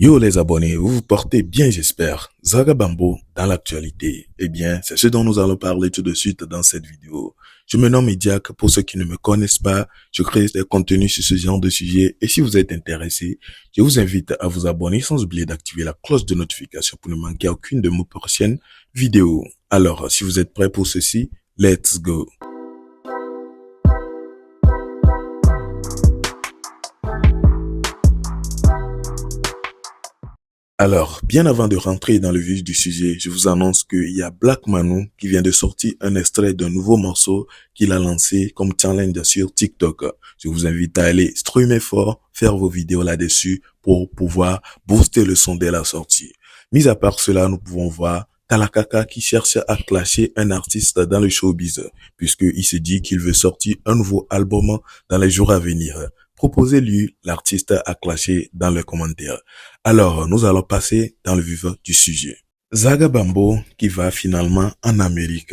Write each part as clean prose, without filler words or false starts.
Yo les abonnés, vous vous portez bien j'espère. Zaga Bambo dans l'actualité. Eh bien, c'est ce dont nous allons parler tout de suite dans cette vidéo. Je me nomme Idiak, pour ceux qui ne me connaissent pas, je crée des contenus sur ce genre de sujet et si vous êtes intéressé, je vous invite à vous abonner sans oublier d'activer la cloche de notification pour ne manquer aucune de mes prochaines vidéos. Alors, si vous êtes prêts pour ceci, let's go. Alors, bien avant de rentrer dans le vif du sujet, je vous annonce qu'il y a Black Manu qui vient de sortir un extrait d'un nouveau morceau qu'il a lancé comme challenge sur TikTok. Je vous invite à aller streamer fort, faire vos vidéos là-dessus pour pouvoir booster le son dès la sortie. Mis à part cela, nous pouvons voir Talakaka qui cherche à clasher un artiste dans le showbiz, puisqu'il se dit qu'il veut sortir un nouveau album dans les jours à venir. Proposez-lui l'artiste à clasher dans les commentaires. Alors, nous allons passer dans le vif du sujet. Zaga Bambo qui va finalement en Amérique.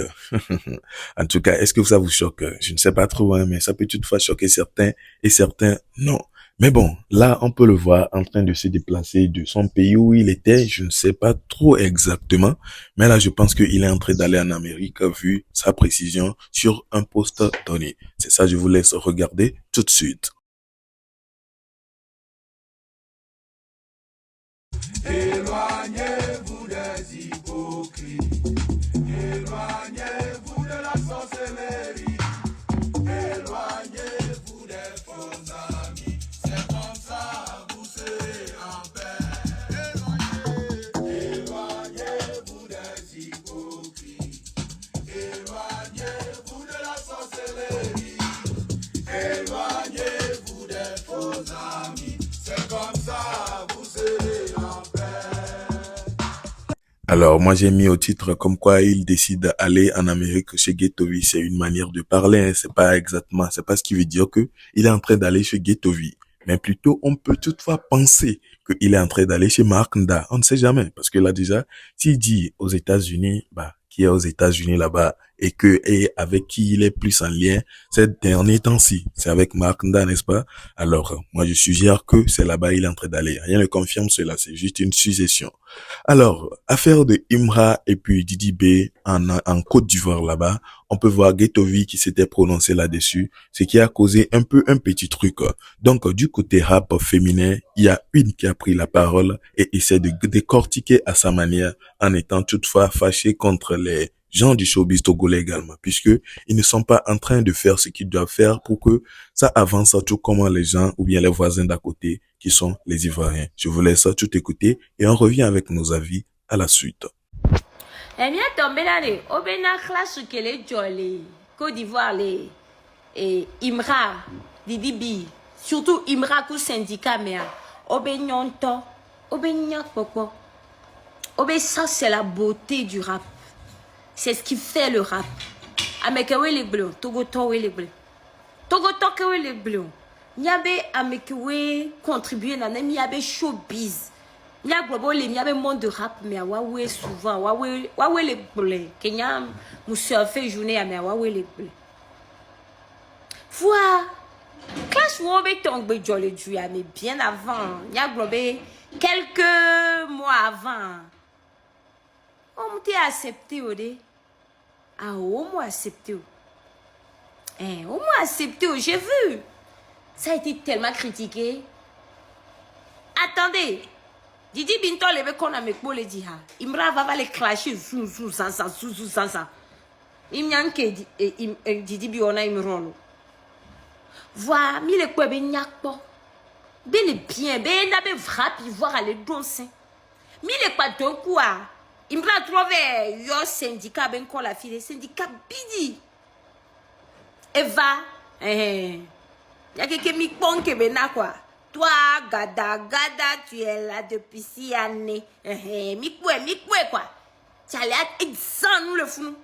En tout cas, est-ce que ça vous choque? Je ne sais pas trop, hein, mais ça peut toutefois choquer certains et certains non. Mais bon, là, on peut le voir en train de se déplacer de son pays où il était, je ne sais pas trop exactement, mais là, je pense qu'il est en train d'aller en Amérique vu sa précision sur un post donné. C'est ça, je vous laisse regarder tout de suite. Éloignez-vous des hypocrites, éloignez-vous de la sorcellerie, éloignez-vous des faux amis, c'est comme ça vous serez en paix. Éloignez-vous des hypocrites, éloignez-vous de la sorcellerie, éloignez-vous des faux amis, c'est comme ça vous serez en paix. Alors, moi, j'ai mis au titre comme quoi il décide d'aller en Amérique chez Ghettovi. C'est une manière de parler, hein. C'est pas ce qui veut dire que il est en train d'aller chez Ghettovi. Mais plutôt, on peut toutefois penser qu'il est en train d'aller chez Mark Nda. On ne sait jamais. Parce que là, déjà, s'il dit aux États-Unis, qui est aux États-Unis là-bas, et avec qui il est plus en lien ces derniers temps-ci, c'est avec Mark Nda, n'est-ce pas? Alors, moi, je suggère que c'est là-bas il est en train d'aller. Rien ne confirme cela, c'est juste une suggestion. Alors, affaire de Imra et puis Didi B en Côte d'Ivoire là-bas, on peut voir Ghettovi qui s'était prononcé là-dessus, ce qui a causé un peu un petit truc. Donc, du côté rap féminin, il y a une qui a pris la parole et essaie de décortiquer à sa manière en étant toutefois fâché contre les gens du showbiz togolais également, puisque ils ne sont pas en train de faire ce qu'ils doivent faire pour que ça avance, tout comme les gens ou bien les voisins d'à côté qui sont les Ivoiriens. Je vous laisse tout écouter et on revient avec nos avis à la suite. Eh bien, tombé là, au Bénin, classe que les Jolly, Côte d'Ivoire, et Imra, Didi B, surtout Imra, coup syndicat, mais au Bénin, au Bénin, Popo. Au Bénin, ça, c'est la beauté du rap. C'est ce qui fait le rap. Amekewe les bleus, Togoto les bleus. Togoto que les bleus. Niabe amekewe contribuer na niabe showbiz. Niabe globo les niabe monde de rap mais wawe souvent wawe les bleus. Kenya monsieur fait journée mais wawe les bleus. Voilà. Clash wobe tombe jolly du mais bien avant. Niabe globo quelques mois avant. On m'a accepté au dé. Ah, au moins accepté. Au moins accepté, j'ai vu. Ça a été tellement critiqué. Attendez. Didi Binto leve qu'on a mekbo le dit ha. Imra va les clasher zou sansa. Imnyanke Didi bi ona imrolo. Voilà, mi le kwe be nyakpo. Be le bien, be na be vrapi voir aller doncer. Mi le kwa don quoi. Imra trouve yo syndicat ben ko la fille syndicat bidi. Eva y'a quelqu'un mi ponke bena quoi. Toi gada tu es là depuis 6 années. Mi kwe quoi. Tu as l'air exempt nous le fou.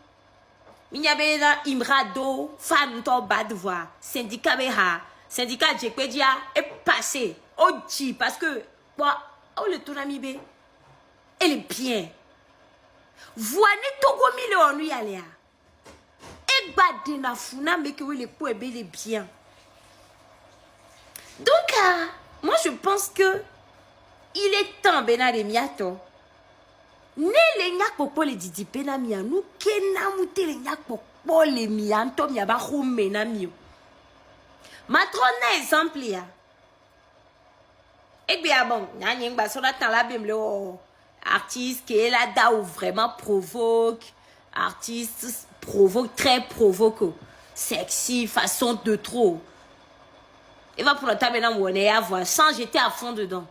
Mi y avait là Imrado fan to bad voix. Syndicat beha. Syndicat Jekwedia est passé. Oji parce que quoi oh le tonami be. Elle est bien. Voyez Togo million lui aller. Et badena funa mais que le po est bien. Donc moi je pense que il est temps bena de miato. Ne le nyak popo le didi pena mia nou kena mute le nyak popo le mianto mia ba mena mio. Matrona exemple ya. Et bien bon, nyanyeng ba sona tan la bim le artiste qui est là où vraiment provoque, artiste provoque, très provoque, sexy, façon de trop. Et va pour le temps maintenant où on est à voir, sans j'étais à fond dedans.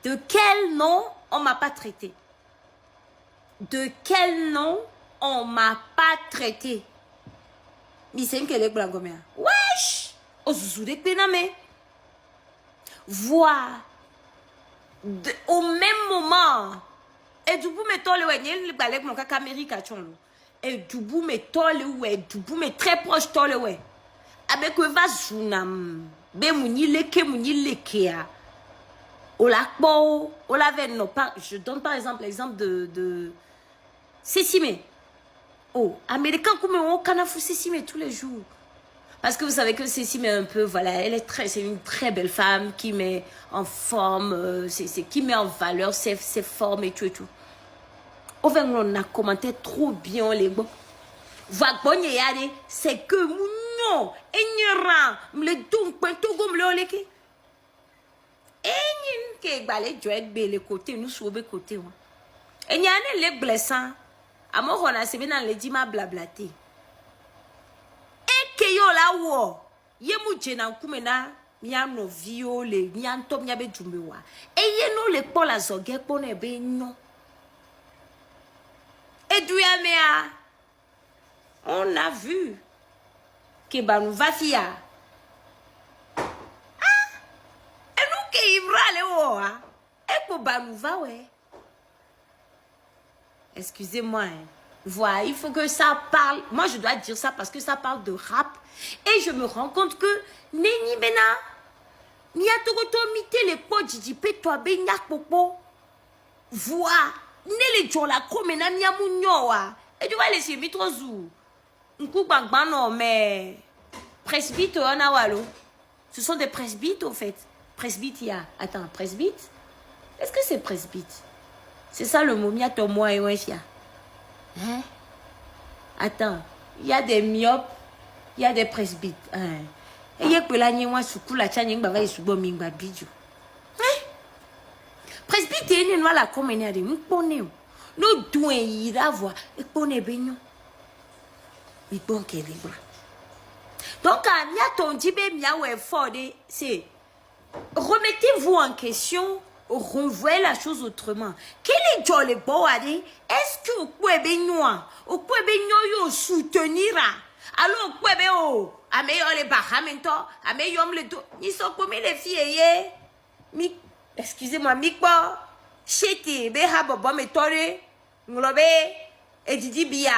De quel nom on m'a pas traité? De quel nom on m'a pas traité? Mais c'est une que les blagues. Wesh! Osusou de péname. Voir. Au même moment. Et du bout, mais toi, le wègne, le balèque, mon caca américain, et du bout, mais toi, le wè, du bout, mais très proche, toi, le wè. Avec le vasounam. Be mouni leke. Au lac bon, au laven, non, pas. Je donne par exemple l'exemple de Sesime. Oh, américain, comme on canafou Sesime tous les jours. Parce que vous savez que Sesime est un peu, voilà, c'est une très belle femme qui met en forme, qui met en valeur ses formes et tout et tout. On a commenté trop bien les mots. C'est que mounio, ignorant, me donc, tout comme le leke. Et n'y a les côtés, nous sommes côté. Et n'y a les blessants. À moi, on a sévé dans les dima blablaté. Et que yo la wo, yemu djena kumena, miano viole, mianto miabe jumbewa. Et yeno le pol la zogue pone be non. Et du yamea, on a vu que banou va fia. Et nous qui ivra le wo, et pour banou va ouais. Excusez-moi, hein. Voilà, il faut que ça parle. Moi, je dois dire ça parce que ça parle de rap. Et je me rends compte que Neni Bena, Miatogoto mite les pots, Didi toi Benya Popo. Voilà, Nele Djola Komena Miamunyoa. Et tu vois, laisser Mitrozou. Nkou Bangbano, mais presbyte, on a wallo. Ce sont des presbytes, au fait. Presbyte, il y a. Attends, presbyte? Est-ce que c'est presbyte? C'est ça le mot, miato moi et wefia. Hein? Attends, il y a des myopes, il y a des presbytes. Hein? Et il y a que la niwa soukou la tchanyeng bava et soubo mingba bidjo. Hein? Presbyte est une noix la commune de m'pone. Nous douin ira voir et pone beignon. Il bon qu'elle libre. Donc, à miato dibe miawe forde, c'est remettez-vous en question. Revoyez la chose autrement. Quel est Jolly Boadi? Est-ce que vous pouvez yo soutenir? Alors, vous pouvez oh, ameilleur les bahamento, ameilleur les dos. Ils sont comme les filles, mi, excusez-moi, mikbo, chete, beha bobo metore, nglobe, et didi bia,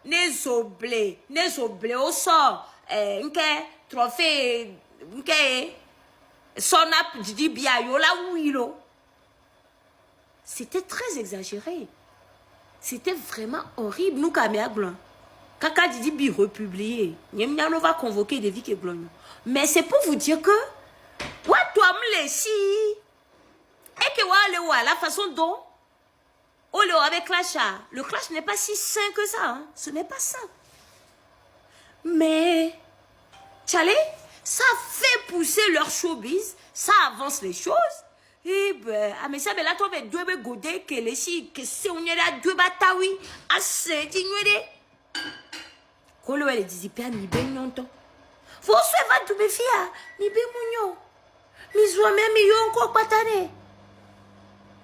nezoble, au sort, nke, trophée, nke, sonap, didi bia, yo la ouilo. C'était très exagéré. C'était vraiment horrible. Nous, Kaméaglan. Kaka Didi Bi republié. On va convoquer des vies qui glonent. Mais c'est pour vous dire que. What toi me si. Et que la façon dont. On le avec le clash n'est pas si sain que ça. Hein. Ce n'est pas ça. Mais. Tchalé, ça fait pousser leur showbiz. Ça avance les choses. Eh ben, mais ça, ben là, toi, ben, deux godé, que les si, que c'est on y a deux batawi, à c'est ignoré. Kolo, elle dit, père, mi ben yonton. Faut se va tout me fia, mi ben mounio. Mi zoua même, mi yon encore patane.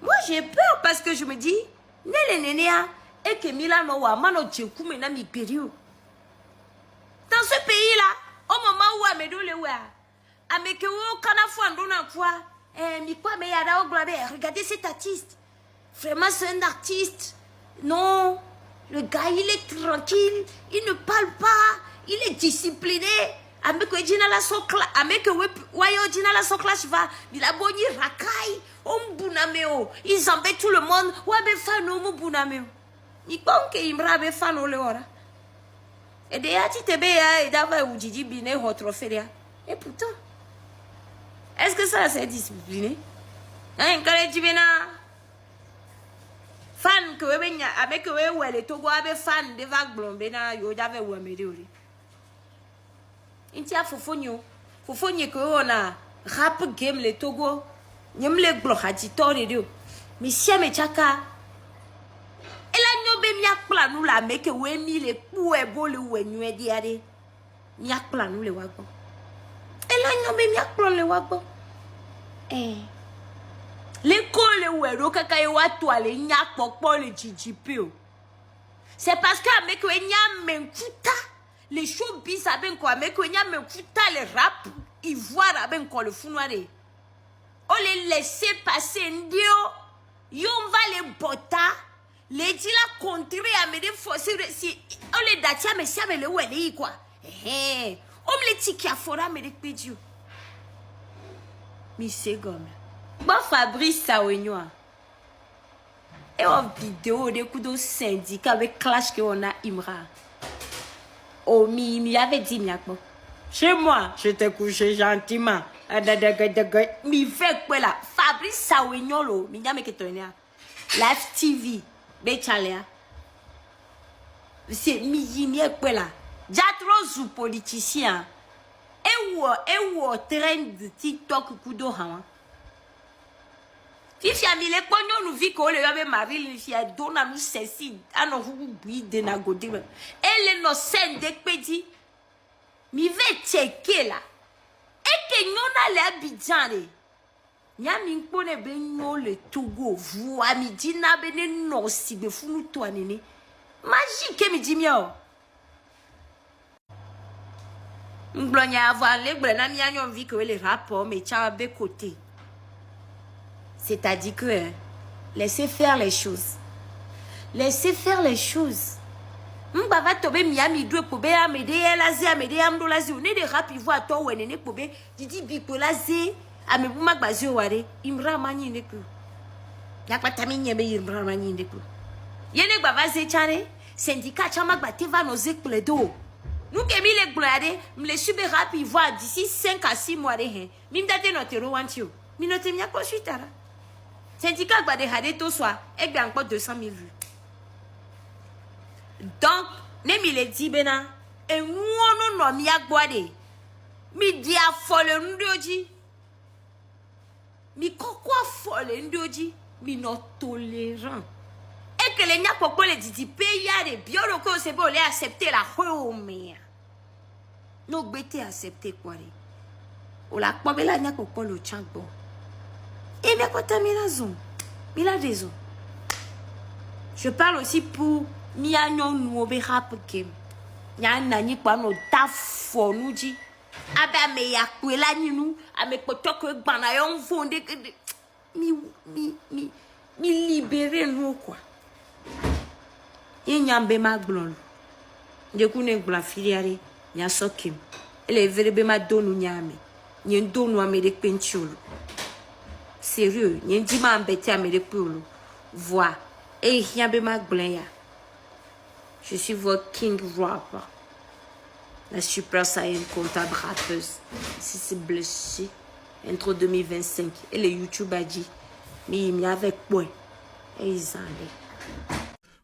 Moi, j'ai peur parce que je me dis, nele nenea, et que Milano wa mano djekou mena mi pério. Dans ce pays-là, au moment où Amédo le wa, Amékewo, kanafou andona quoi? Regardez cet artiste. Vraiment, c'est un artiste. Non, le gars, il est tranquille. Il ne parle pas. Il est discipliné. Ils embêtent tout le monde. Et pourtant, est-ce que ça c'est discipliné? Hein, quand tu viens fan que we nya avec we wele to go abe fan de vague blombe na yo jave wo me de ori. Inti a fofonyo ko ona rap game le Togo nyem le glo haji tori dio. Mi sia me chaka. Ela nyobe mi akpla nu la meke we mi le pu e bo le we nyu di ade. Mi akpla nu le wago. Ela nyobe mi akpla le wago. L'école où est kaka watu ale nya pokpo le GGP. C'est parce que avec nya menkuta les showbiz aben ko avec nya menkuta le rap ivoire aben ko le funware. On les laisser passer ndio. Yon va les bota. Les dit la contrer à me forcer si on les datia mais ça me le weli quoi. On me les tiki afora me de pédio. Mi c'est gomme. Bon Fabrice Sawenyoa. Et en vidéo de coups de syndicat avec clash que on a Imra. Oh mi avait dit miakbo. Chez moi, je t'ai couché gentiment. Mi fait quoi là? Fabrice Sawenyolo, mi nyame ketonia. Live TV, be chalea. C'est mi yimie quoi là? Jatro zou politicien. Et où trend TikTok kudo hawa. Fifi a mis les pognons nous vit qu'on le avait marié, les filles donnent à nous ceci, à nos roubilles de nagodi. Elle est nos scènes de pédi. Mi va checker là. Et que nous a l'habitant. Nya mi pone ben no le Togo, vous a mi dit na bene no si be funu to anene. Magique mi dit mio. Mblonya avoir les blancs mi anyon vi que les rapports mais tcha be côté. C'est-à-dire que laissez faire les choses. Laissez faire les choses. Mbava tobe miami dwe pobe amede elaze amede amdolaze one de rap ivo ato wenene pobe didi bipolaze amebu magbazi oware imra manyi neku. Yakpata mi nyebe imra manyi neku. Yene gbavaze chane syndicat chama gbateva no zekpledo. Nous que mi le glade mle sube rap ivo d'ici 5 à 6 mois de hen. Mi mdate no tero wantio. Mi no temia konsultara. Syndicat va de tout soit et bien encore 200 000 vues. Donc, ne me dit bena et nous non mi agboade. Mi dia folle ndioji. Mi kokwa folle ndioji, mi no tolérant. Et que les nya popo le dit payer bien que c'est bon les accepter la home. No bete accepter quoi. O la pobe la nya popo le chango. Et bien, quand tu as raison, il a raison. Je parle aussi pour Mianyon Nouobe Rap Game. Nyan Nani Kwano Tafo Nuji. Abe me yakwela ninu, ame potoko banayon fonde. Mi libérer nous quoi. Il n'y a pas de blonde. Je connais la filière, il y a sokim. Elle est vraiment donne nyame. Il y a donne ame de pencholo. Sérieux, il y a dit ma embêté ame de polo. Voix. Et il y a pas de blaya. Je suis votre king rapper. La super saiyan comptable rappeuse. Si c'est blessé. Intro 2025. Et le YouTube a dit. Mais il y a avec moi. Et ils en allaient.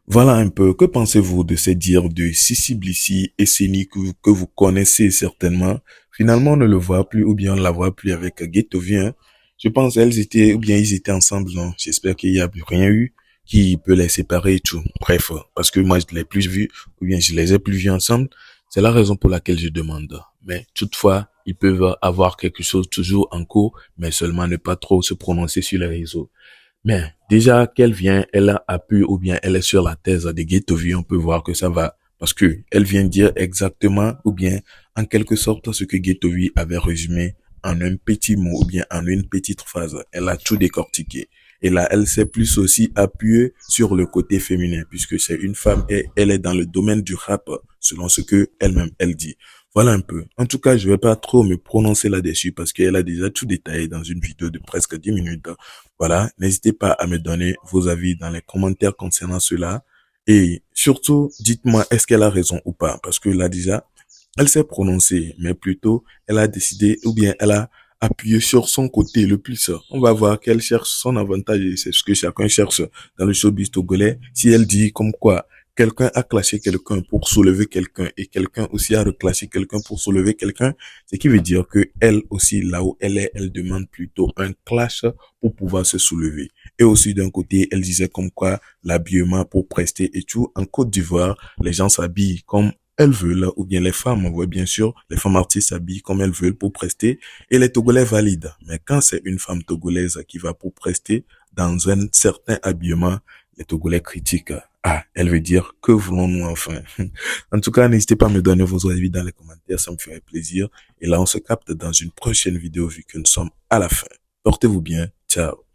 Voilà un peu, que pensez-vous de ces dires de Sissi Blissi et Seni que vous connaissez certainement? Finalement, on ne le voit plus ou bien on ne la voit plus avec Ghetto V, hein. Je pense elles étaient, ou bien ils étaient ensemble, non? J'espère qu'il n'y a plus rien eu qui peut les séparer et tout. Bref, parce que moi je l'ai plus vu, ou bien je les ai plus vus ensemble. C'est la raison pour laquelle je demande. Mais toutefois, ils peuvent avoir quelque chose toujours en cours, mais seulement ne pas trop se prononcer sur les réseaux. Mais déjà qu'elle vient, elle a pu ou bien elle est sur la thèse de Ghetto V, on peut voir que ça va. Parce que elle vient dire exactement ou bien en quelque sorte ce que Ghetto V avait résumé en un petit mot ou bien en une petite phrase. Elle a tout décortiqué. Et là, elle s'est plus aussi appuyée sur le côté féminin puisque c'est une femme et elle est dans le domaine du rap selon ce que elle-même elle dit. Voilà un peu. En tout cas, je vais pas trop me prononcer là-dessus parce qu'elle a déjà tout détaillé dans une vidéo de presque 10 minutes. Voilà. N'hésitez pas à me donner vos avis dans les commentaires concernant cela. Et surtout, dites-moi, est-ce qu'elle a raison ou pas? Parce que là, déjà, elle s'est prononcée, mais plutôt, elle a décidé ou bien elle a appuyer sur son côté le plus. On va voir qu'elle cherche son avantage et c'est ce que chacun cherche dans le showbiz togolais. Si elle dit comme quoi quelqu'un a clashé quelqu'un pour soulever quelqu'un et quelqu'un aussi a reclassé quelqu'un pour soulever quelqu'un, ce qui veut dire que elle aussi, là où elle est, elle demande plutôt un clash pour pouvoir se soulever. Et aussi d'un côté, elle disait comme quoi l'habillement pour prester et tout. En Côte d'Ivoire, les gens s'habillent comme elles veulent, ou bien les femmes, ouais, bien sûr, les femmes artistes s'habillent comme elles veulent pour prester, et les Togolais valident. Mais quand c'est une femme togolaise qui va pour prester dans un certain habillement, les Togolais critiquent. Ah, elle veut dire, que voulons-nous enfin? En tout cas, n'hésitez pas à me donner vos avis dans les commentaires, ça me ferait plaisir. Et là, on se capte dans une prochaine vidéo vu que nous sommes à la fin. Portez-vous bien, ciao.